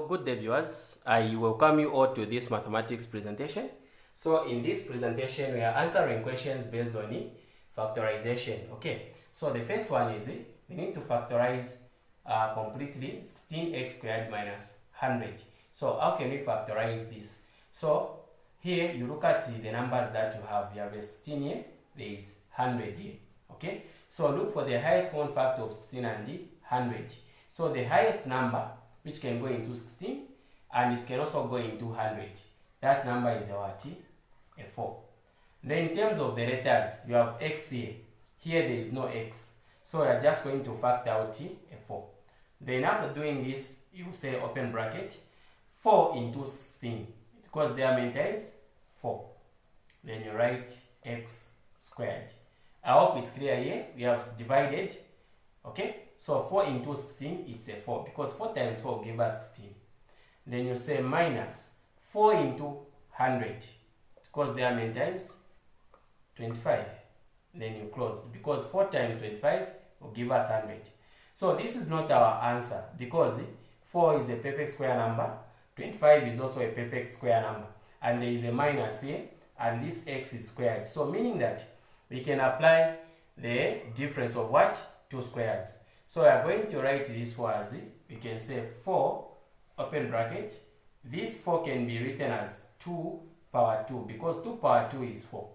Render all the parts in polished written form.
good day viewers. I welcome you all to this mathematics presentation. So in this presentation we are answering questions based on factorization. Okay, so the first one is we need to factorize completely 16x squared minus 100. So how can we factorize this? So here you look at the numbers that you have. You have a 16 here, there is 100 here. Okay, so look for the highest common factor of 16 and the 100. So the highest number which can go into 16 and it can also go into 100. That number is a what? A 4. Then in terms of the letters, you have x here. Here there is no x. So you are just going to factor out a 4. Then after doing this, you say open bracket 4 into 16 because there are many times 4. Then you write x squared. I hope it's clear here. We have divided. Okay, so 4 into 16, it's a 4 because 4 times 4 give us 16. Then you say minus 4 into 100 because there are many times 25. Then you close because 4 times 25 will give us 100. So this is not our answer because 4 is a perfect square number, 25 is also a perfect square number, and there is a minus here, and this x is squared. So meaning that we can apply the difference of what? 2 squares. So we are going to write this for as we can say 4 open bracket. This 4 can be written as 2 power 2 because 2 power 2 is 4.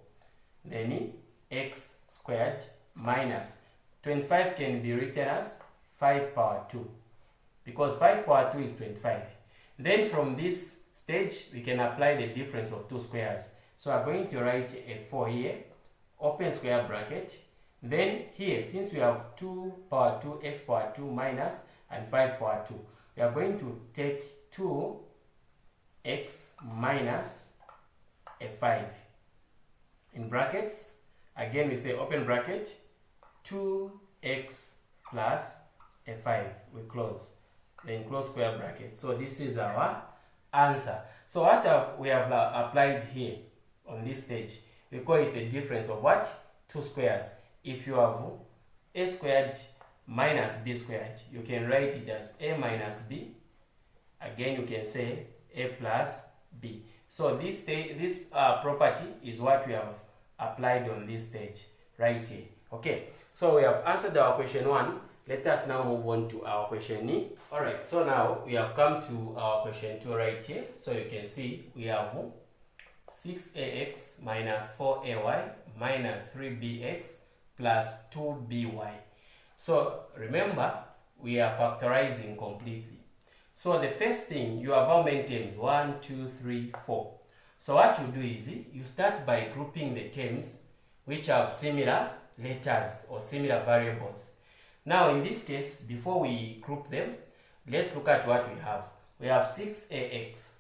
Then x squared minus 25 can be written as 5 power 2 because 5 power 2 is 25. Then from this stage we can apply the difference of 2 squares. So we are going to write a 4 here, open square bracket. Then here, since we have 2 power 2, x power 2 minus and 5 power 2, we are going to take 2x minus a 5. In brackets, again we say open bracket, 2x plus a 5. We close. Then close square bracket. So this is our answer. So what we have applied here on this stage, we call it the difference of what? 2 squares. If you have a squared minus b squared, you can write it as a minus b. Again, you can say a plus b. So this property is what we have applied on this stage right here. Okay, so we have answered our question 1. Let us now move on to our question 2. Alright, so now we have come to our question 2 right here. So you can see we have 6ax minus 4ay minus 3bx plus 2by. So remember, we are factorizing completely. So the first thing, you have how many terms? 1, 2, 3, 4. So what you do is you start by grouping the terms which have similar letters or similar variables. Now in this case, before we group them, let's look at what we have. We have 6ax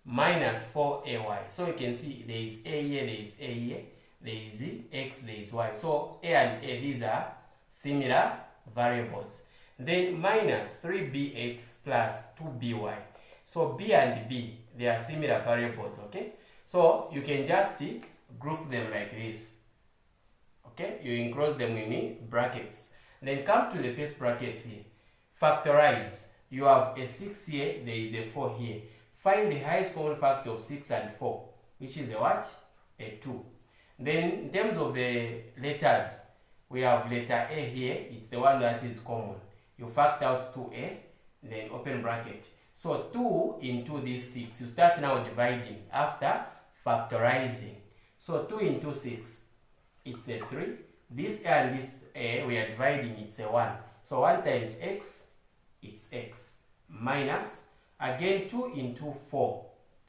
minus 4ay. So you can see there is a here, there is a here, there is x, there is y. So a and a, these are similar variables. Then minus 3bx plus 2by. So b and b, they are similar variables. Okay, so you can just group them like this. Okay, you enclose them in brackets. Then come to the first brackets here. Factorize. You have a 6 here, there is a 4 here. Find the highest common factor of 6 and 4, which is a what? A 2. Then in terms of the letters, we have letter A here. It's the one that is common. You factor out 2a, then open bracket. So 2 into this 6. You start now dividing after factorizing. So 2 into 6, it's a 3. This a and this a, we are dividing, it's a 1. So 1 times x, it's x. Minus, again 2 into 4,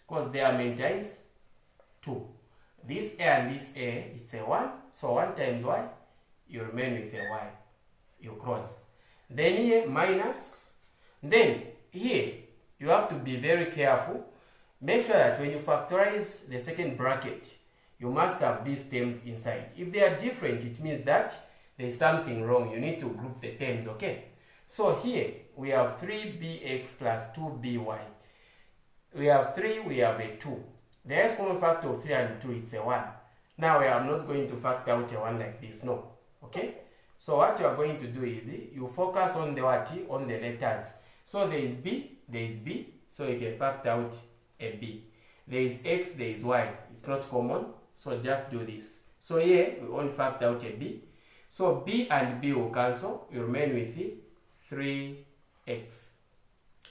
because there are many times 2. This a and this a, it's a 1. So 1 times y, you remain with a y. You cross. Then here, minus. Then here, you have to be very careful. Make sure that when you factorize the second bracket, you must have these terms inside. If they are different, it means that there is something wrong. You need to group the terms, okay? So here, we have 3bx plus 2by. We have 3, we have a 2. The highest common factor of 3 and 2, it's a 1. Now, I am not going to factor out a 1 like this, no. Okay? So what you are going to do is, you focus on the what? On the letters. So there is b, there is b, so you can factor out a b. There is x, there is y. It's not common, so just do this. So here we only factor out a b. So b and b will cancel. You remain with 3x.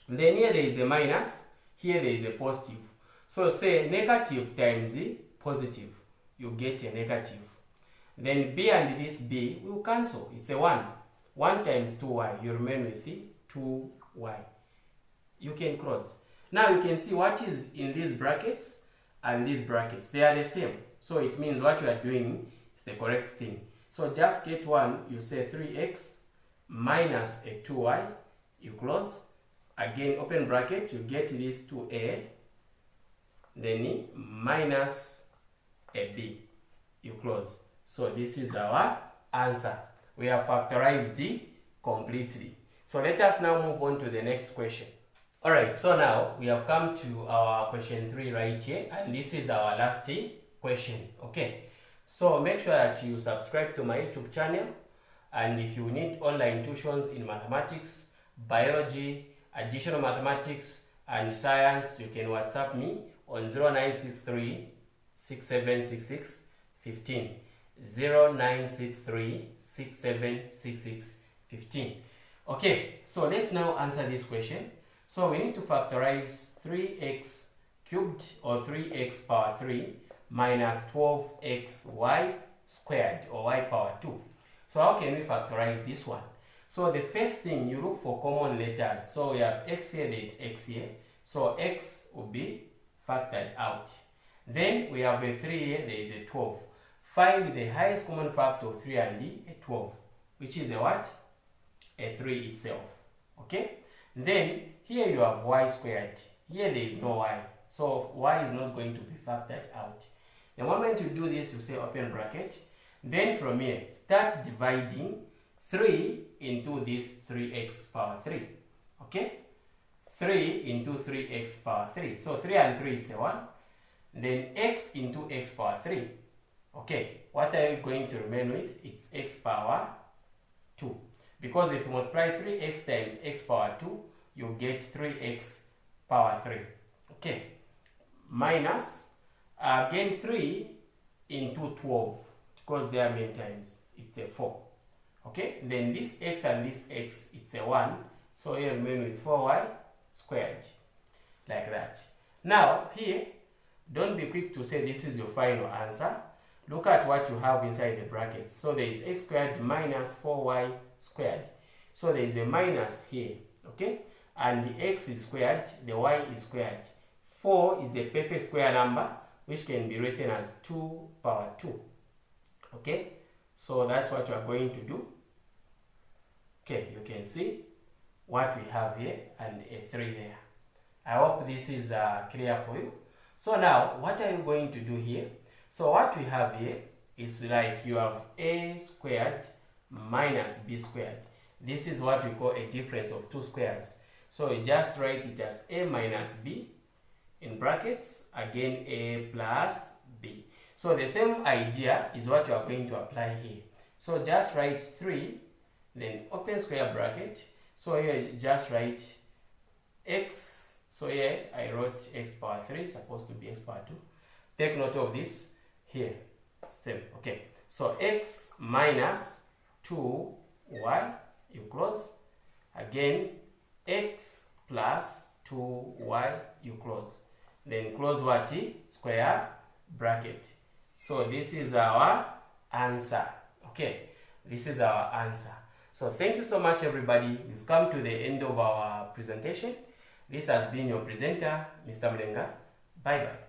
Then here there is a minus. Here there is a positive. So say negative times positive. You get a negative. Then b and this b will cancel. It's a 1. 1 times 2y. You remain with 2y. You can cross. Now you can see what is in these brackets and these brackets. They are the same. So it means what you are doing is the correct thing. So just get one, you say 3x minus a 2y, you close. Again, open bracket, you get this 2a, then minus a b, you close. So this is our answer. We have factorized d completely. So let us now move on to the next question. Alright, so now we have come to our question 3 right here, and this is our last question. Okay, so make sure that you subscribe to my YouTube channel, and if you need online tuitions in mathematics, biology, additional mathematics and science, you can WhatsApp me on 0963 6766 15. 0963 6766 15. Okay, so let's now answer this question. So we need to factorize 3x cubed or 3x power 3 minus 12xy squared or y power 2. So how can we factorize this one? So the first thing, you look for common letters. So we have x here, there is x here. So x will be factored out. Then we have a 3 here, there is a 12. Find the highest common factor of 3 and a 12, which is a what? A 3 itself. Okay? Then here you have y squared. Here there is no y. So y is not going to be factored out. The moment you do this, you say open bracket. Then from here, start dividing 3 into this 3x power 3. Okay? 3 into 3x power 3. So 3 and 3, it's a 1. Then x into x power 3. Okay, what are you going to remain with? It's x power 2. Because if you multiply 3x times x power 2, you get 3x power 3. Okay, minus, again 3 into 12, because there are many times, it's a 4. Okay, then this x and this x, it's a 1. So you remain with 4y squared, like that. Now, here, don't be quick to say this is your final answer. Look at what you have inside the brackets. So there is x squared minus 4y squared. So there is a minus here, okay? And the x is squared, the y is squared. 4 is a perfect square number, which can be written as 2 power 2. Okay? So that's what you are going to do. Okay, you can see what we have here and a 3 there. I hope this is clear for you. So now, what are you going to do here? So what we have here is like you have a squared minus b squared. This is what we call a difference of two squares. So you just write it as a minus b in brackets, again a plus b. So the same idea is what you are going to apply here. So just write 3, then open square bracket. So here you just write x. So here I wrote x power 3, supposed to be x power 2. Take note of this here. Still, okay. So x minus 2y, you close. Again, x plus 2y, you close. Then close what? Square bracket. So this is our answer. Okay, this is our answer. So thank you so much, everybody. We've come to the end of our presentation. This has been your presenter, Mr. Mlenga. Bye-bye.